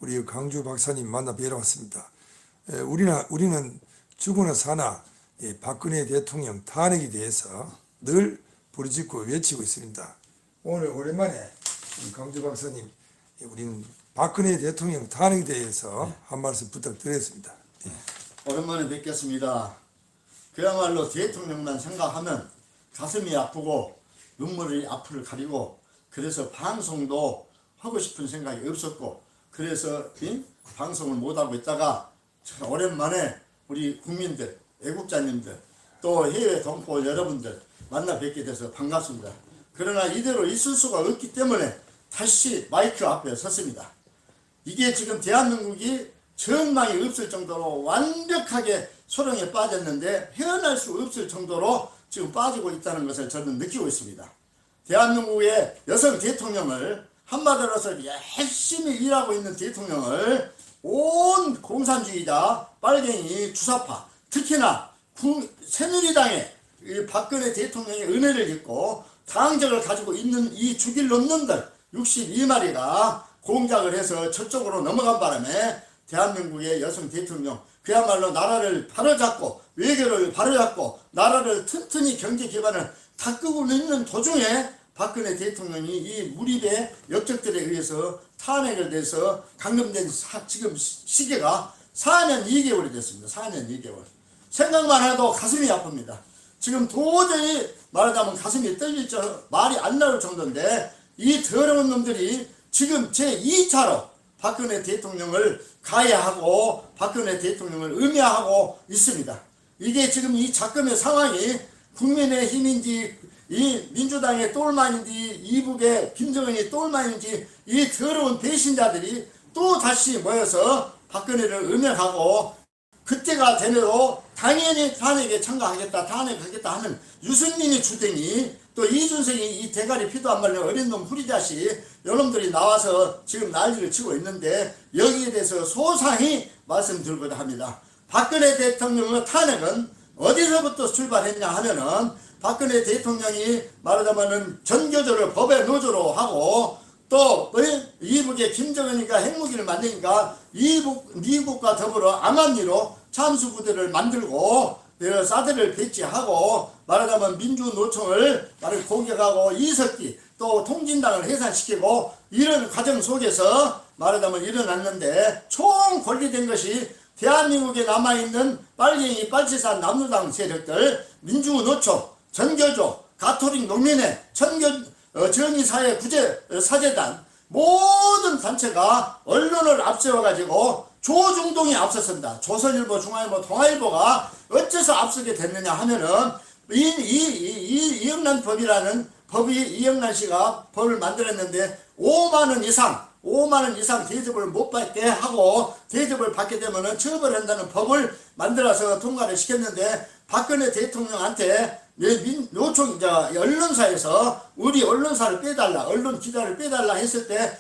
우리 강주 박사님 만나 뵈러 왔습니다. 우리는 죽으나 사나 박근혜 대통령 탄핵에 대해서 늘 부르짖고 외치고 있습니다. 오늘 오랜만에 강주 박사님, 우리는 박근혜 대통령 탄핵에 대해서 한 말씀 부탁드리겠습니다. 오랜만에 뵙겠습니다. 그야말로 대통령만 생각하면 가슴이 아프고 눈물이 앞을 가리고, 그래서 방송도 하고 싶은 생각이 없었고, 그래서 방송을 못하고 있다가 오랜만에 우리 국민들, 애국자님들, 또 해외 동포 여러분들 만나 뵙게 돼서 반갑습니다. 그러나 이대로 있을 수가 없기 때문에 다시 마이크 앞에 섰습니다. 이게 지금 대한민국이 전망이 없을 정도로 완벽하게 소령에 빠졌는데 헤어날 수 없을 정도로 지금 빠지고 있다는 것을 저는 느끼고 있습니다. 대한민국의 여성 대통령을, 한마디로서 열심히 일하고 있는 대통령을 온 공산주의자, 빨갱이, 주사파, 특히나 새누리당의 박근혜 대통령의 은혜를 입고 당적을 가지고 있는 이 죽일 놈들 62마리가 공작을 해서 저쪽으로 넘어간 바람에 대한민국의 여성 대통령, 그야말로 나라를 바로잡고 외교를 바로잡고 나라를 튼튼히 경제 기반을 닦고 있는 도중에 박근혜 대통령이 이 무리의 역적들에 의해서 탄핵을 돼서 감금된 지금 시기가 4년 2개월이 됐습니다. 4년 2개월. 생각만 해도 가슴이 아픕니다. 지금 도저히 말하자면 가슴이 떨릴 말이 안 나올 정도인데, 이 더러운 놈들이 지금 제2차로 박근혜 대통령을 가해하고 박근혜 대통령을 음해하고 있습니다. 이게 지금 이 작금의 상황이 국민의힘인지 이 민주당의 똘만인지 이북의 김정은이 똘만인지 이 더러운 배신자들이 또 다시 모여서 박근혜를 음해하고, 그때가 되면도 당연히 탄핵에 참가하겠다, 탄핵하겠다 하는 유승민이 주댕이, 또 이준석이 이 대가리 피도 안 말린 어린 놈 후리자식, 요놈들이 나와서 지금 난리를 치고 있는데, 여기에 대해서 소상히 말씀드리고자 합니다. 박근혜 대통령의 탄핵은 어디서부터 출발했냐 하면은, 박근혜 대통령이 말하자면은 전교조를 법의 노조로 하고, 또 이북의 김정은이가 핵무기를 만드니까 미국과 더불어 암암리로 참수부대를 만들고 사드를 배치하고, 말하자면 민주노총을 공격하고 이석기 또 통진당을 해산시키고, 이런 과정 속에서 말하자면 일어났는데, 총 권리된 것이 대한민국에 남아있는 빨갱이 빨치산 남루당 세력들, 민주노총, 전교조, 가톨릭 농민회, 정의사회 구제사재단, 모든 단체가 언론을 앞세워가지고 조중동이 앞섰습니다. 조선일보, 중앙일보, 동아일보가 어째서 앞서게 됐느냐 하면은, 이영란 법이라는 법이, 이영란 씨가 법을 만들었는데 5만원 이상 대접을 못 받게 하고, 대접을 받게 되면은 처벌한다는 법을 만들어서 통과를 시켰는데, 박근혜 대통령한테 노총 언론사에서 우리 언론사를 빼달라, 언론 기자를 빼달라 했을 때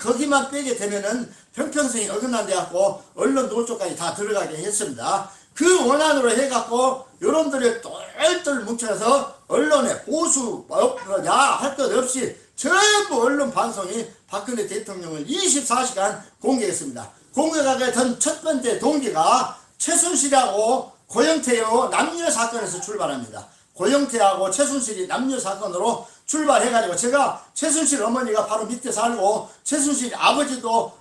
거기만 빼게 되면은 평평성이 어긋난데 갖고 언론 노조까지 다 들어가게 했습니다. 그 원안으로 해갖고 여러분들이 똘똘 뭉쳐서 언론에 보수 야 할 것 없이 전부 언론 방송이 박근혜 대통령을 24시간 공개했습니다. 공개하게 된 첫 번째 동기가 최순실하고 고영태의 남녀 사건에서 출발합니다. 고영태하고 최순실이 남녀 사건으로 출발해가지고, 제가 최순실 어머니가 바로 밑에 살고, 최순실 아버지도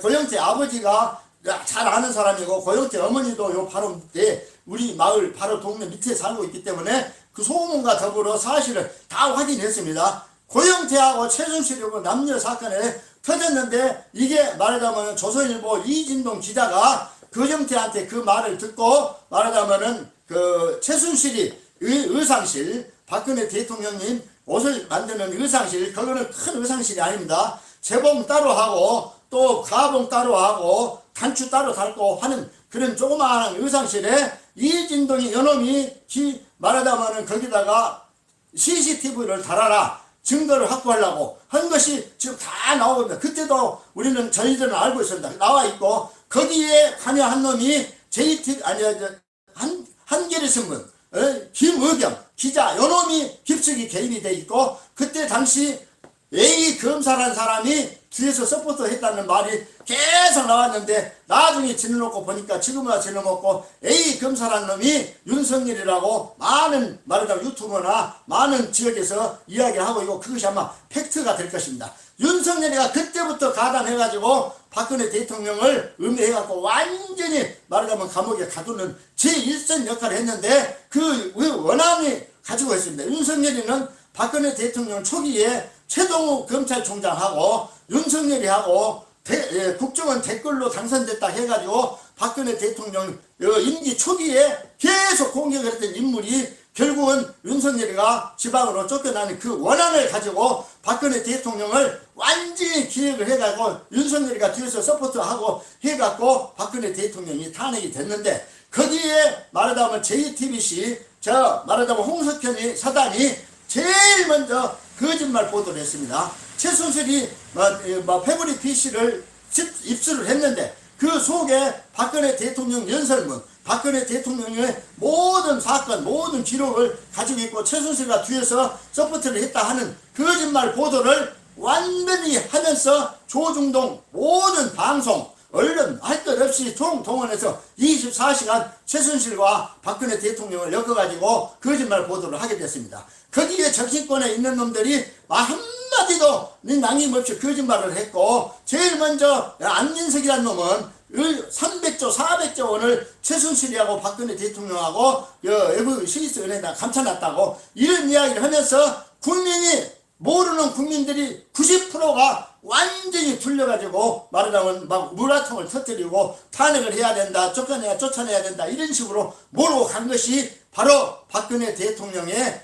고영태 아버지가 잘 아는 사람이고, 고영태 어머니도 요 바로 밑에 우리 마을 바로 동네 밑에 살고 있기 때문에 그 소문과 더불어 사실을 다 확인했습니다. 고영태하고 최순실하고 남녀 사건에 터졌는데, 이게 말하자면 조선일보 이진동 기자가 고영태한테 그 말을 듣고, 말하자면은 그 최순실이 의상실, 박근혜 대통령님 옷을 만드는 의상실, 그거는 큰 의상실이 아닙니다. 재봉 따로 하고 또 가봉 따로 하고 단추 따로 달고 하는 그런 조그마한 의상실에 이진동이 요놈이 말하자면은 거기다가 CCTV를 달아라, 증거를 확보하려고 한 것이 지금 다 나오거든요. 그때도 우리는 저희들은 알고 있습니다. 나와 있고, 거기에 관여한 놈이 한겨레신문 김의겸 기자, 요놈이 깊숙이 개입이 돼 있고, 그때 당시 A 검사라는 사람이 뒤에서 서포트 했다는 말이 계속 나왔는데 나중에 지내놓고 보니까 지금은 지내먹고 A 검사라는 놈이 윤석열이라고 많은 말하자면 유튜브나 많은 지역에서 이야기하고 있고 그것이 아마 팩트가 될 것입니다. 윤석열이가 그때부터 가담해가지고 박근혜 대통령을 음해해갖고 완전히 말하자면 감옥에 가두는 제1선 역할을 했는데 그 원함이 가지고 있습니다. 윤석열이는 박근혜 대통령 초기에 최동욱 검찰총장하고 윤석열이하고 국정원 댓글로 당선됐다 해가지고 박근혜 대통령 임기 초기에 계속 공격을 했던 인물이 결국은 윤석열이가 지방으로 쫓겨나는 그 원한을 가지고 박근혜 대통령을 완전히 기획을 해가지고 윤석열이가 뒤에서 서포트하고 해갖고 박근혜 대통령이 탄핵이 됐는데 거기에 말하자면 JTBC 말하자면 홍석현이 사단이 제일 먼저 거짓말 보도를 했습니다. 최순실이 패브리 PC를 입수를 했는데 그 속에 박근혜 대통령 연설문, 박근혜 대통령의 모든 사건, 모든 기록을 가지고 있고 최순실과 뒤에서 서포트를 했다 하는 거짓말 보도를 완전히 하면서 조중동 모든 방송, 언론 할 것 없이 총동원해서 24시간 최순실과 박근혜 대통령을 엮어가지고 거짓말 보도를 하게 됐습니다. 거기에 정치권에 있는 놈들이 한마디도 남김없이 거짓말을 했고 제일 먼저 안민석이라는 놈은 300조 400조 원을 최순실이하고 박근혜 대통령하고 외부 스위스은행에다 감춰놨다고 이런 이야기를 하면서 국민이 모르는 국민들이 90%가 완전히 둘려가지고 말하자면 막 물화통을 터뜨리고 탄핵을 해야 된다, 쫓아내야 된다 이런 식으로 몰고 간 것이 바로 박근혜 대통령의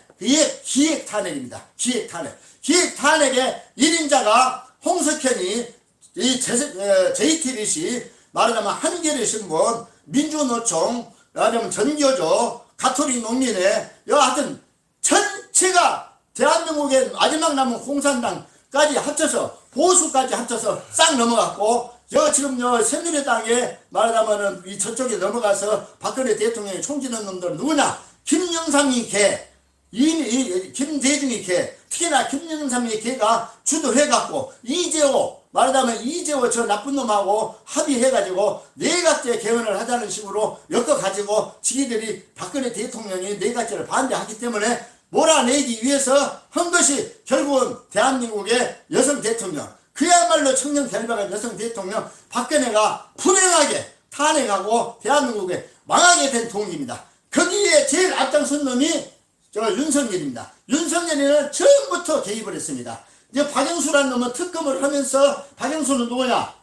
기획 탄핵입니다. 기획 탄핵의 1인자가 홍석현이 이 JTBC 말하자면 한겨레신문, 민주노총, 말하자면 전교조, 가톨릭 농민회 하여튼 전체가 대한민국의 마지막 남은 공산당까지 합쳐서 보수까지 합쳐서 싹 넘어갔고 지금 새누리당에 말하자면은 이 저쪽에 넘어가서 박근혜 대통령이 총지는 놈들 누구냐? 김영삼이 개, 김대중이 개, 특히나 김영삼이 개가 주도해갖고 이재호 말하자면 이재호 저 나쁜 놈하고 합의해가지고 내각제 개헌을 하자는 식으로 엮어가지고 지기들이 박근혜 대통령이 내각제를 반대하기 때문에 몰아내기 위해서 한 것이 결국은 대한민국의 여성 대통령 그야말로 청년 결박한 여성 대통령 박근혜가 불행하게 탄핵하고 대한민국에 망하게 된 동기입니다. 거기에 제일 앞장선 놈이 윤석열입니다. 윤석열이는 처음부터 개입을 했습니다. 이제 박영수라는 놈은 특검을 하면서 박영수는 누구냐?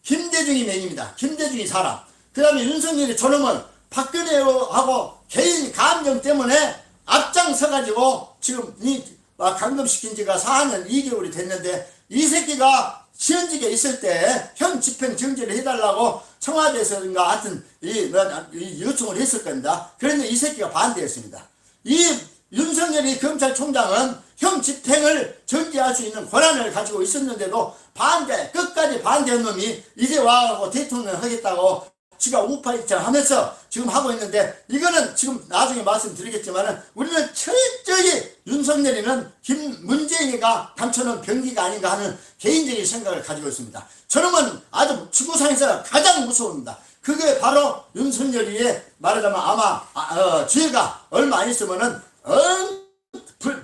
김대중이 맨입니다. 김대중이 사람. 그 다음에 윤석열이 저놈은 박근혜하고 개인 감정 때문에 앞장서가지고 지금 감금시킨 지가 4년 2개월이 됐는데 이 새끼가 시현직에 있을 때 형 집행 정지를 해달라고 청와대에서인가 하여튼 요청을 했을 겁니다. 그런데 이 새끼가 반대했습니다. 이 윤석열이 검찰총장은 형 집행을 정지할 수 있는 권한을 가지고 있었는데도 끝까지 반대한 놈이 이제 와가지고 대통령 하겠다고 지가 우파이차 하면서 지금 하고 있는데 이거는 지금 나중에 말씀드리겠지만은 우리는 철저히 윤석열이는 문재인이가 감춰놓은 병기가 아닌가 하는 개인적인 생각을 가지고 있습니다. 저놈은 아주 지구상에서 가장 무서웁니다. 그게 바로 윤석열이의 말하자면 아마 죄가 얼마 안 있으면은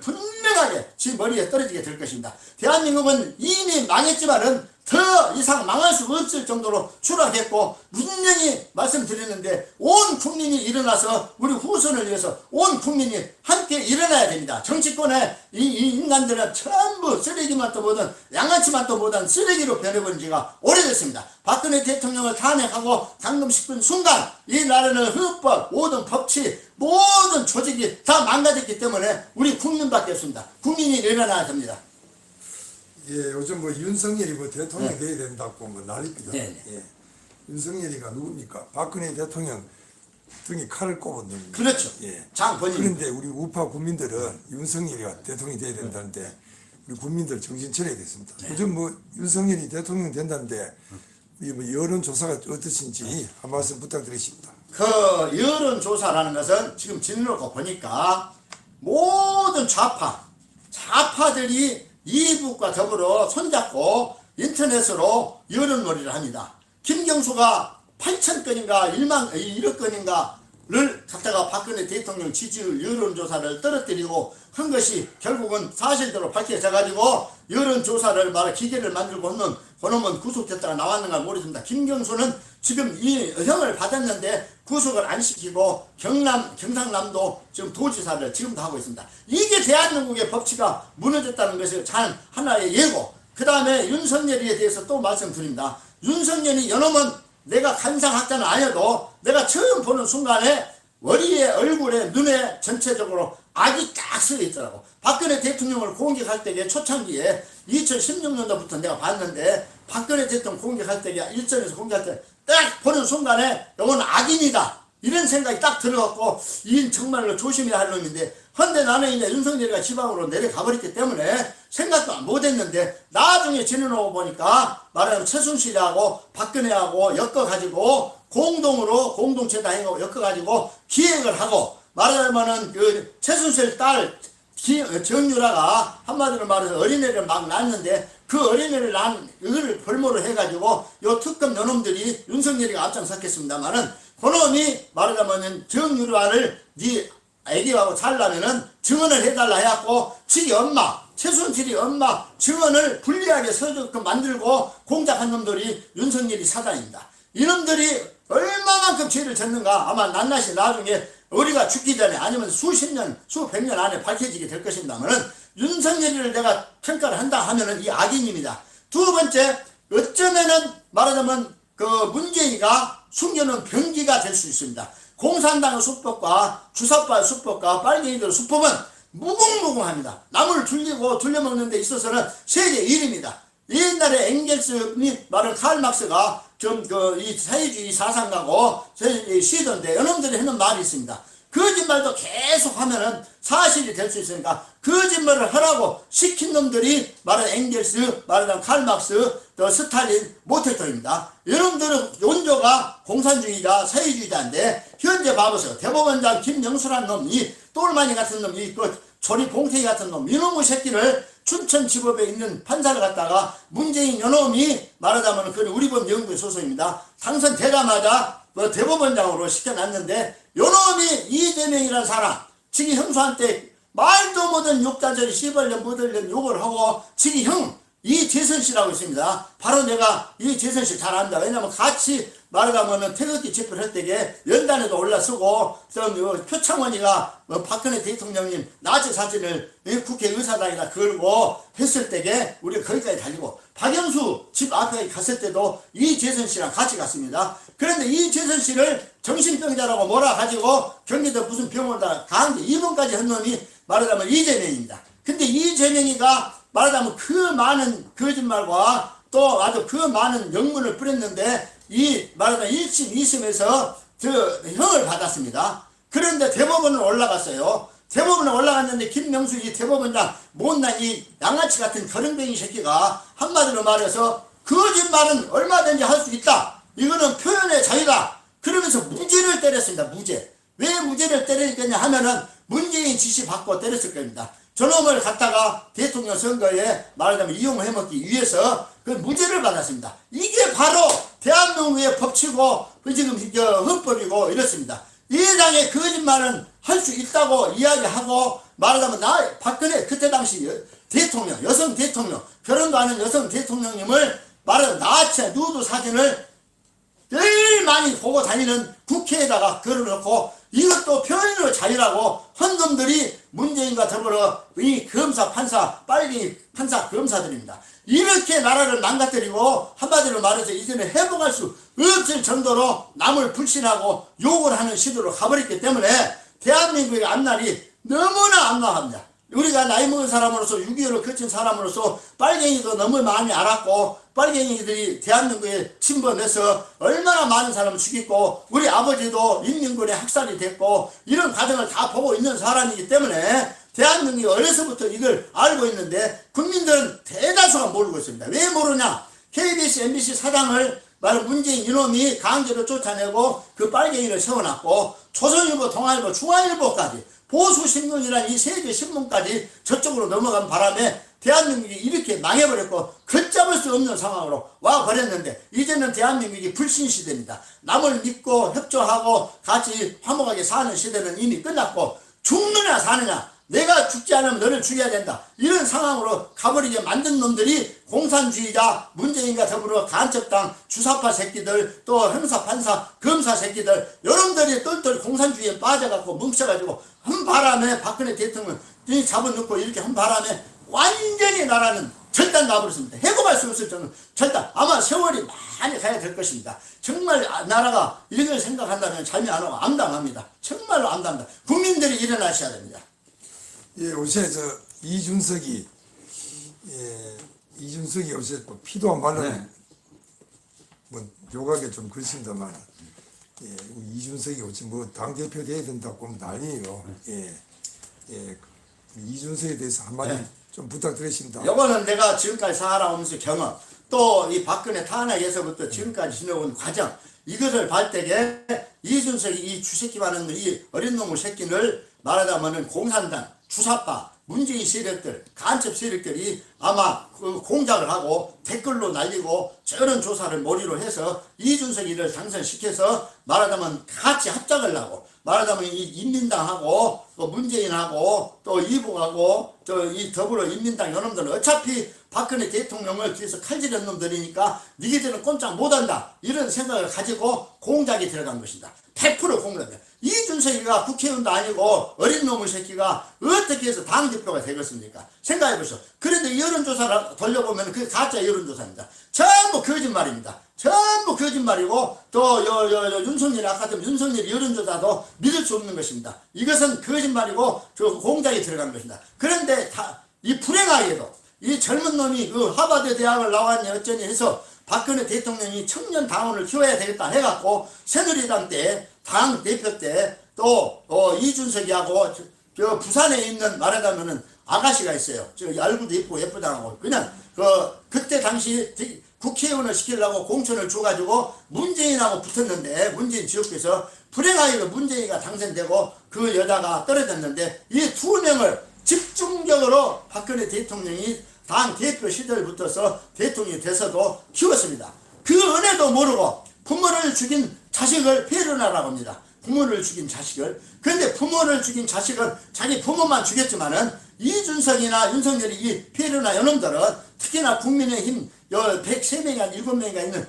분명하게 지 머리에 떨어지게 될 것입니다. 대한민국은 이미 망했지만은 더 이상 망할 수 없을 정도로 추락했고 분명히 말씀드렸는데 온 국민이 일어나서 우리 후손을 위해서 온 국민이 함께 일어나야 됩니다. 정치권에 이 인간들은 전부 쓰레기만 또 보던 양아치만 또 보던 쓰레기로 변해버린 지가 오래됐습니다. 박근혜 대통령을 탄핵하고 감금시킨 순간 이 나라는 헌법, 모든 법치, 모든 조직이 다 망가졌기 때문에 우리 국민밖에 없습니다. 국민이 일어나야 됩니다. 예, 요즘 윤석열이 대통령 돼야 된다고 난립니다. 예. 윤석열이가 누굽니까? 박근혜 대통령 등에 칼을 꼽은 놈입니다. 그렇죠. 예. 장본인. 그런데 우리 우파 국민들은 윤석열이가 대통령이 돼야 된다는데 우리 국민들 정신 차려야 겠습니다. 요즘 윤석열이 대통령 된다는데 여론조사가 어떠신지 한 말씀 부탁드리겠습니다. 그 여론조사라는 것은 지금 지내놓고 보니까 모든 좌파들이 이북과 더불어 손잡고 인터넷으로 여론놀이를 합니다. 김경수가 8,000건인가 1억 건인가를 갖다가 박근혜 대통령 지지율 여론조사를 떨어뜨리고 한 것이 결국은 사실대로 밝혀져 가지고 여론조사를 기계를 만들고 하는 그놈은 구속됐다가 나왔는가 모르겠습니다. 김경수는 지금 이 형을 받았는데 구속을 안 시키고 경상남도 지금 도지사를 지금도 하고 있습니다. 이게 대한민국의 법치가 무너졌다는 것이 단 하나의 예고. 그 다음에 윤석열에 대해서 또 말씀드립니다. 윤석열이 여놈은 내가 간상학자는 아니어도 내가 처음 보는 순간에 머리에 얼굴에 눈에 전체적으로 악이 딱 쓰여 있더라고. 박근혜 대통령을 공격할 때에 초창기에 2016년도부터 내가 봤는데 박근혜 대통령 공격할 때에 일전에서 공격할 때 딱 보는 순간에 이건 악인이다 이런 생각이 딱 들어갖고 이 정말로 조심해야 할 놈인데 헌데 나는 이제 윤석열이가 지방으로 내려가 버렸기 때문에 생각도 못했는데 나중에 지내놓고 보니까 말하자면 최순실하고 박근혜하고 엮어가지고 공동으로 공동체다 해고 엮어가지고 기획을 하고 말하자면은 그 최순실 딸 정유라가 한마디로 말해서 어린애를 막 낳았는데 그 어린애를 낳은 이걸 볼모로 해가지고 요 특검 요놈들이 윤석열이가 앞장섰겠습니다만은 그놈이 말하자면은 정유라를 네 애기하고 살라면은 증언을 해달라 해갖고 지 엄마 최순실이 엄마 증언을 불리하게 서게끔 만들고 공작한 놈들이 윤석열이 사단입니다. 이놈들이 얼마만큼 죄를 졌는가 아마 낱낱이 나중에 우리가 죽기 전에 아니면 수십 년, 수백 년 안에 밝혀지게 될 것입니다만은 윤석열이를 내가 평가를 한다 하면은 이 악인입니다. 두 번째, 어쩌면은 말하자면 그 문재인이가 숨겨놓은 병기가 될 수 있습니다. 공산당의 수법과 주사파 수법과 빨갱이들의 수법은 무궁무궁합니다. 남을 둘려먹는 데 있어서는 세계 1위입니다. 옛날에 엥겔스니 말은 칼막스가 이 사회주의 사상가고 시던데 여러분들이 하는 말이 있습니다. 거짓말도 계속 하면은 사실이 될 수 있으니까 거짓말을 하라고 시킨 놈들이 말은 엥겔스, 말은 칼막스, 또 스탈린, 모택터입니다. 여러분들은 원조가 공산주의자, 사회주의자인데 현재 봐보세요. 대법원장 김영수란 놈이 똘마니 같은 놈이 조리 봉태기 같은 놈 이놈의 새끼를 춘천지법에 있는 판사를 갖다가 문재인 요놈이 말하자면 그건 우리법 연구의 소속입니다. 당선되자마자 대법원장으로 시켜놨는데 요놈이 이재명이라는 사람 지기 형수한테 말도 못한 욕자절이 씨발년 못들년 욕을 하고 지기 형 이재선씨라고 있습니다. 바로 내가 이재선씨 잘 안다. 왜냐면 같이 말하자면 태극기 집회를 할 때에 연단에도 올라서고 표창원이가 박근혜 대통령님 나치 사진을 국회의사당에다 걸고 했을 때에 우리가 거기까지 달리고 박영수 집 앞에 갔을 때도 이재선씨랑 같이 갔습니다. 그런데 이재선씨를 정신병자라고 몰아가지고 경기도 무슨 병원에다 강제 입원까지 한 놈이 말하자면 이재명입니다. 근데 이재명이가 말하자면 그 많은 거짓말과 또 아주 그 많은 영문을 뿌렸는데 이 말하자면 1심, 2심에서 형을 받았습니다. 그런데 대법원을 올라갔어요. 대법원에 올라갔는데 김명수 이 대법원장 못난 이 양아치 같은 거렁뱅이 새끼가 한마디로 말해서 거짓말은 얼마든지 할 수 있다. 이거는 표현의 자유다. 그러면서 무죄를 때렸습니다. 무죄. 왜 무죄를 때리겠냐 하면은 문재인 지시 받고 때렸을 겁니다. 저놈을 갖다가 대통령 선거에 말하자면 이용을 해먹기 위해서 그 무죄를 받았습니다. 이게 바로 대한민국의 법치고 지금 헌법이고 이렇습니다. 이 당의 거짓말은 할 수 있다고 이야기하고 말하자면 박근혜 그때 당시 대통령 여성 대통령 결혼도 하는 여성 대통령님을 말하자면 나체 누드 사진을 제일 많이 보고 다니는 국회에다가 걸어놓고 이것도 표현의 자유라고 한 놈들이 문재인과 더불어 이 검사 판사 빨갱이 판사 검사들입니다. 이렇게 나라를 망가뜨리고 한마디로 말해서 이제는 회복할 수 없을 정도로 남을 불신하고 욕을 하는 시도로 가버렸기 때문에 대한민국의 앞날이 너무나 암담합니다. 우리가 나이 먹은 사람으로서 6.25를 거친 사람으로서 빨갱이도 너무 많이 알았고 빨갱이들이 대한민국에 침범해서 얼마나 많은 사람을 죽이고 우리 아버지도 인민군에 학살이 됐고 이런 과정을 다 보고 있는 사람이기 때문에 대한민국이 어려서부터 이걸 알고 있는데 국민들은 대다수가 모르고 있습니다. 왜 모르냐? KBS, MBC 사장을 말은 문재인 이놈이 강제로 쫓아내고 그 빨갱이를 세워놨고 조선일보, 동아일보, 중앙일보까지 보수신문이란 이 세계 신문까지 저쪽으로 넘어간 바람에 대한민국이 이렇게 망해버렸고 걷잡을 수 없는 상황으로 와버렸는데 이제는 대한민국이 불신시대입니다. 남을 믿고 협조하고 같이 화목하게 사는 시대는 이미 끝났고 죽느냐 사느냐 내가 죽지 않으면 너를 죽여야 된다 이런 상황으로 가버리게 만든 놈들이 공산주의자 문재인과 더불어 간첩당 주사파 새끼들 또 형사 판사 검사 새끼들 여러분들이 똘똘 공산주의에 빠져갖고 뭉쳐가지고 한바람에 박근혜 대통령이 잡아놓고 이렇게 한바람에 완전히 나라는 절단 나버렸습니다. 해고할 수 없을 정도 절단 아마 세월이 많이 가야 될 것입니다. 정말 나라가 이런 걸 생각한다면 잠이 안 오고 암담합니다. 정말로 암담합니다. 국민들이 일어나셔야 됩니다. 예, 요새 이준석이 요새 뭐 피도 안 말라 네. 뭐 욕하게 좀 그렇습니다만 이준석이 어찌 뭐 당대표 돼야 된다고 하면 난리예요. 이준석에 대해서 한마디 네. 좀 부탁드리겠습니다. 요거는 내가 지금까지 살아오면서 경험 또 이 박근혜 탄핵에서부터 지금까지 지내온 과정 이것을 볼 때에 이준석이 이 주새끼 많은 이 어린 놈의 새끼를 말하자면은 공산당 주사파 문재인 세력들 간첩 세력들이 아마 그 공작을 하고 댓글로 날리고 저런 조사를 머리로 해서 이준석이를 당선시켜서 말하자면 같이 합작을 하고 말하자면 이 인민당하고 또 문재인하고 또 이북하고 저 이 더불어 인민당 요놈들은 어차피 박근혜 대통령을 뒤에서 칼질한 놈들이니까 니네들은 꼼짝 못한다 이런 생각을 가지고 공작이 들어간 것이다. 100% 공작이다. 이준석이가 국회의원도 아니고 어린 놈의 새끼가 어떻게 해서 당대표가 되겠습니까? 생각해보시오. 그런데 여론조사를 돌려보면 그게 가짜 여론조사입니다. 전부 거짓말입니다. 전부 거짓말이고 또 윤석열이 아까 좀 윤석열 여론조사도 믿을 수 없는 것입니다. 이것은 거짓말이고 저 공작이 들어간 것입니다. 그런데 이 불행하게도 이 젊은 놈이 그 하버드 대학을 나왔니 어쩌니 해서 박근혜 대통령이 청년 당원을 키워야 되겠다 해갖고 새누리당 때 당 대표 때 또 이준석이하고 저 부산에 있는 말하자면은 아가씨가 있어요. 저 얼굴도 예쁘고 예쁘다고 그냥 그때 당시 국회의원을 시키려고 공천을 줘가지고 문재인하고 붙었는데 문재인 지역구에서 불행하게도 문재인이가 당선되고 그 여자가 떨어졌는데 이 두 명을 집중적으로 박근혜 대통령이 당 대표 시절부터서 대통령이 돼서도 키웠습니다. 그 은혜도 모르고 부모를 죽인 자식을 폐륜하라고 합니다. 부모를 죽인 자식을. 그런데 부모를 죽인 자식은 자기 부모만 죽였지만은 이준석이나 윤석열이 이 폐륜하 이놈들은 특히나 국민의힘 103명인가 7명인가 있는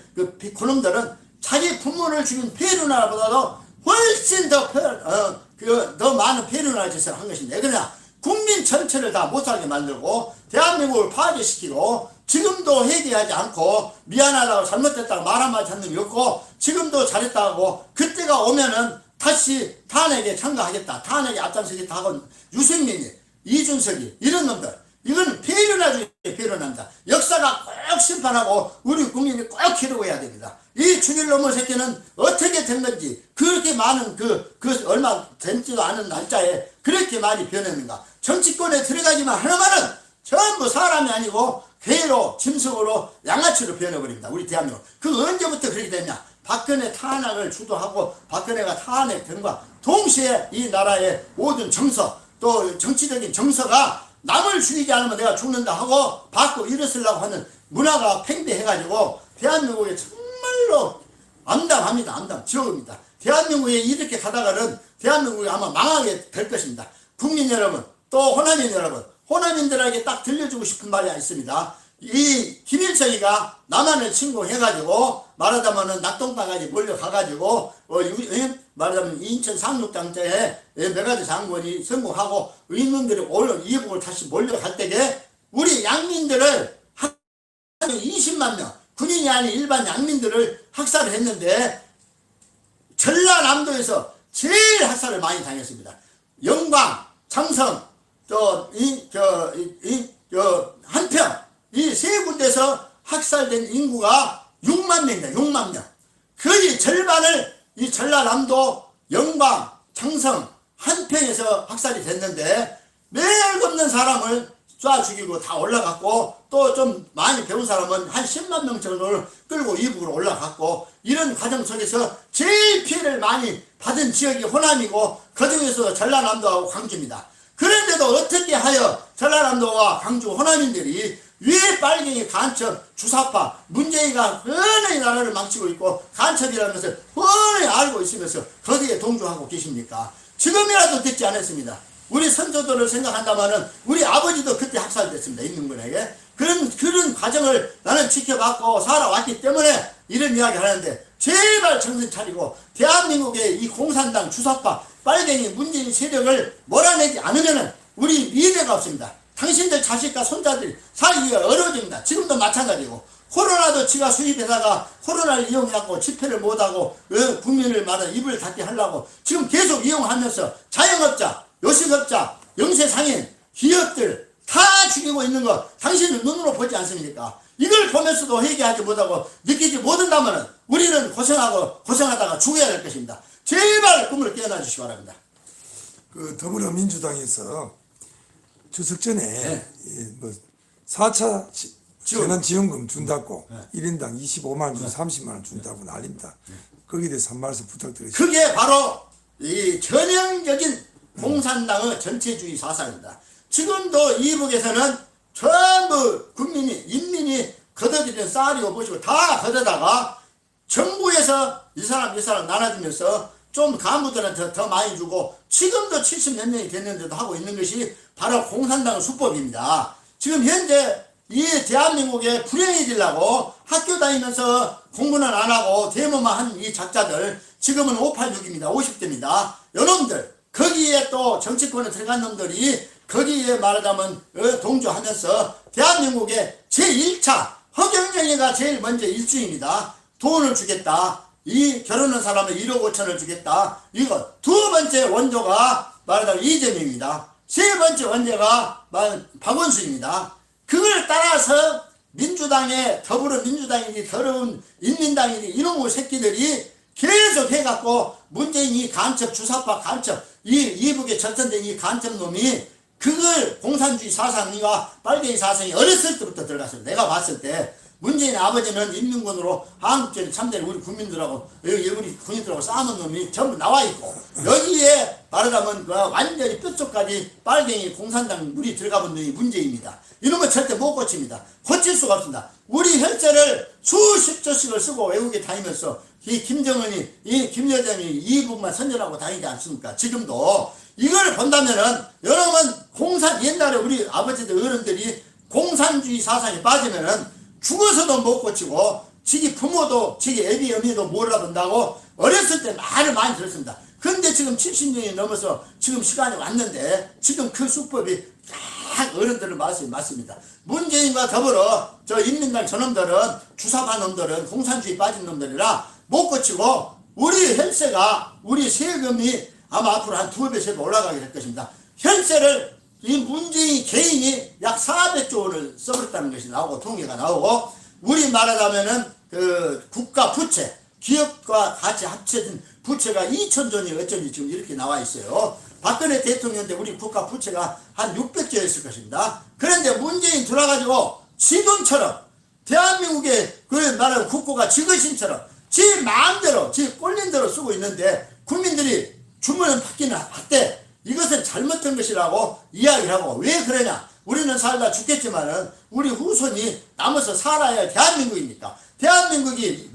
그놈들은 자기 부모를 죽인 폐륜하보다도 훨씬 더 많은 폐륜하 짓을 한 것입니다. 그러냐 국민 전체를 다 못살게 만들고 대한민국을 파괴시키고 지금도 회개하지 않고 미안하다고 잘못됐다고 말 한마디 하는 게 없고 지금도 잘했다고 그때가 오면은 다시 탄핵에 참가하겠다 탄핵에 앞장서겠다 하고 유승민이 이준석이 이런 놈들 이건 폐륜화 중에 폐륜합니다. 역사가 꼭 심판하고 우리 국민이 꼭 기록해야 됩니다. 이 죽일 놈의 새끼는 어떻게 된 건지 그렇게 많은 그 얼마 되지도 않은 날짜에 그렇게 많이 변했는가. 정치권에 들어가기만 하면은 전부 사람이 아니고 괴로 짐승으로 양아치로 변해버립니다. 우리 대한민국. 그 언제부터 그렇게 됐냐. 박근혜 탄핵을 주도하고 박근혜가 탄핵된과 동시에 이 나라의 모든 정서 또 정치적인 정서가 남을 죽이지 않으면 내가 죽는다 하고 받고 일어서려고 하는 문화가 팽배해가지고 대한민국에 정말로 암담합니다. 암담 지옥입니다. 대한민국에 이렇게 가다가는 대한민국이 아마 망하게 될 것입니다. 국민 여러분 또 호남인 여러분 호남인들에게 딱 들려주고 싶은 말이 있습니다. 이 김일성이가 남한을 침공해가지고 말하자면은 낙동강까지 몰려가가지고 말하자면 인천 상륙장터에 메가드 장군이 성공하고 의민들이 이북을 다시 몰려갈 때에 우리 양민들을 한 20만 명 군인이 아닌 일반 양민들을 학살을 했는데 전라남도에서 제일 학살을 많이 당했습니다. 영광, 장성, 한평 이 세 군데서 학살된 인구가 6만 명이다. 6만 명. 거의 절반을 이 전라남도 영광, 장성, 한평에서 학살이 됐는데 매일 없는 사람을 쏴 죽이고 다 올라갔고 또 좀 많이 배운 사람은 한 10만 명 정도를 끌고 이북으로 올라갔고 이런 과정 속에서 제일 피해를 많이 받은 지역이 호남이고 그중에서 전라남도하고 광주입니다. 그런데도 어떻게 하여 전라남도와 광주 호남인들이 왜 빨갱이 간첩 주사파 문재인가 뻔히 나라를 망치고 있고 간첩이라는 것을 뻔히 알고 있으면서 거기에 동조하고 계십니까? 지금이라도 듣지 않았습니다. 우리 선조들을 생각한다면은 우리 아버지도 그때 학살됐습니다. 인민군에게. 그런 과정을 나는 지켜봤고 살아왔기 때문에 이런 이야기 하는데, 제발 정신 차리고 대한민국의 이 공산당 주사파 빨갱이 문재인 세력을 몰아내지 않으면은 우리 미래가 없습니다. 당신들 자식과 손자들이 살기가 어려워집니다. 지금도 마찬가지고, 코로나도 지가 수입해다가 코로나를 이용해갖고 집회를 못하고 국민을 말은 입을 닫게 하려고 지금 계속 이용하면서 자영업자, 요식업자, 영세상인, 기업들 다 죽이고 있는 거 당신은 눈으로 보지 않습니까? 이걸 보면서도 회개하지 못하고 느끼지 못한다면 우리는 고생하다가 죽어야 될 것입니다. 제발 꿈을 깨어나 주시기 바랍니다. 그 더불어민주당에서 추석 전에 네. 뭐 4차 재난지원금 준다고 네. 1인당 25만 원, 30만 원 준다고 난립니다. 거기에 대해서 한 말씀 부탁드리겠습니다. 그게 바로 이 전형적인 공산당의 전체주의 사상입니다. 지금도 이북에서는 전부 인민이 걷어들이는 쌀이고 무엇이고 다 걷어다가 정부에서 이 사람 나눠주면서 좀 간부들한테 더 많이 주고, 지금도 70몇 년이 됐는데도 하고 있는 것이 바로 공산당 수법입니다. 지금 현재 이 대한민국에 불행해지려고 학교 다니면서 공부는 안 하고 데모만 한 이 작자들, 지금은 586입니다. 50대입니다. 요놈들, 거기에 또 정치권에 들어간 놈들이 거기에 말하자면 동조하면서 대한민국의 제1차 허경영이가 제일 먼저 일주입니다. 돈을 주겠다. 이 결혼한 사람은 1억 5천을 주겠다. 이거 두 번째 원조가 말하자면 이재명입니다. 세 번째 원조가 박원순입니다. 그걸 따라서 민주당의 더불어민주당이니 더러운 인민당이니 이놈의 새끼들이 계속 해갖고 문재인이 간첩 주사파 간첩 이북에 절선된 이 간첩놈이 그걸 공산주의 사상과 빨갱이 사상이 어렸을 때부터 들어갔어요. 내가 봤을 때 문재인 아버지는 인민군으로 한국전에 참전에 우리 국민들하고 우리 군인들하고 싸우는 놈이 전부 나와 있고, 여기에 말하자면 완전히 뼛속까지 빨갱이 공산당 물이 들어가 본 놈이 문재인입니다. 이놈은 절대 못 고칩니다. 고칠 수가 없습니다. 우리 혈세를 수십 조씩을 쓰고 외국에 다니면서 이 김정은이 이 김여정이 이북만 선전하고 다니지 않습니까? 지금도 이걸 본다면은 여러분 옛날에 우리 아버지들 어른들이 공산주의 사상에 빠지면은 죽어서도 못 고치고 지기 부모도 지기 애비 어미도 몰라본다고 어렸을 때 말을 많이 들었습니다. 근데 지금 70년이 넘어서 지금 시간이 왔는데 지금 그 수법이 딱 어른들을 맞습니다. 문재인과 더불어 저 인민당 저놈들은 주사파 놈들은 공산주의 빠진 놈들이라 못 고치고 우리 혈세가 우리 세금이 아마 앞으로 한 2배 올라가게 될 것입니다. 혈세를 이 문재인 개인이 약 400조 원을 써버렸다는 것이 나오고 통계가 나오고, 우리 말하자면은 그 국가 부채 기업과 같이 합쳐진 부채가 2,000조니 어쩐지 지금 이렇게 나와 있어요. 박근혜 대통령 때 우리 국가 부채가 한 600조였을 것입니다. 그런데 문재인 들어가지고 지 돈처럼 대한민국의 그 말하는 국고가 지거신처럼 지 마음대로 지 꼴린 대로 쓰고 있는데 국민들이 주문은 받기는 받되 이것은 잘못된 것이라고 이야기를 하고, 왜 그러냐? 우리는 살다 죽겠지만은 우리 후손이 남아서 살아야 할 대한민국이니까, 대한민국이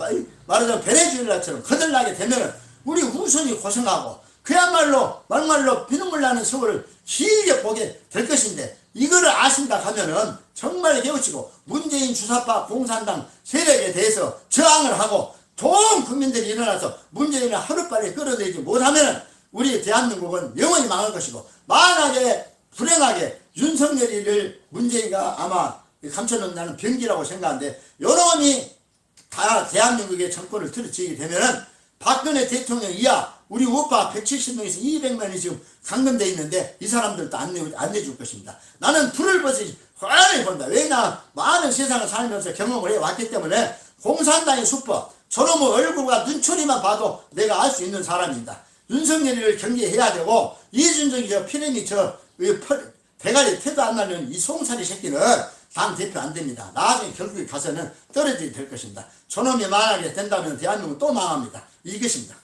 말하자면 베네수엘라처럼 거들나게 되면은 우리 후손이 고생하고 그야말로 막말로 피눈물 나는 세월을 길게 보게 될 것인데, 이거를 아신다 하면은 정말 깨우치고 문재인 주사파 공산당 세력에 대해서 저항을 하고 전 국민들이 일어나서 문재인을 하루빨리 끌어내지 못하면은 우리 대한민국은 영원히 망할 것이고, 만약에 불행하게 윤석열이를 문재인가 아마 감춰놓는다는 병기라고 생각하는데, 요놈이 다 대한민국의 정권을 들어치게 되면은 박근혜 대통령 이하 우리 오빠 170명에서 200명이 지금 감금되어 있는데 이 사람들도 안 내줄 것입니다. 나는 불을 벗이 훤히 본다. 왜냐? 많은 세상을 살면서 경험을 해왔기 때문에 공산당의 수법, 저놈의 얼굴과 눈초리만 봐도 내가 알 수 있는 사람입니다. 윤석열이를 경계해야 되고, 이준석이 저 피레미 대가리 태도 안 나는 이 송사리 새끼는 당 대표 안 됩니다. 나중에 결국에 가서는 떨어지게 될 것입니다. 저놈이 만약에 된다면 대한민국은 또 망합니다. 이것입니다.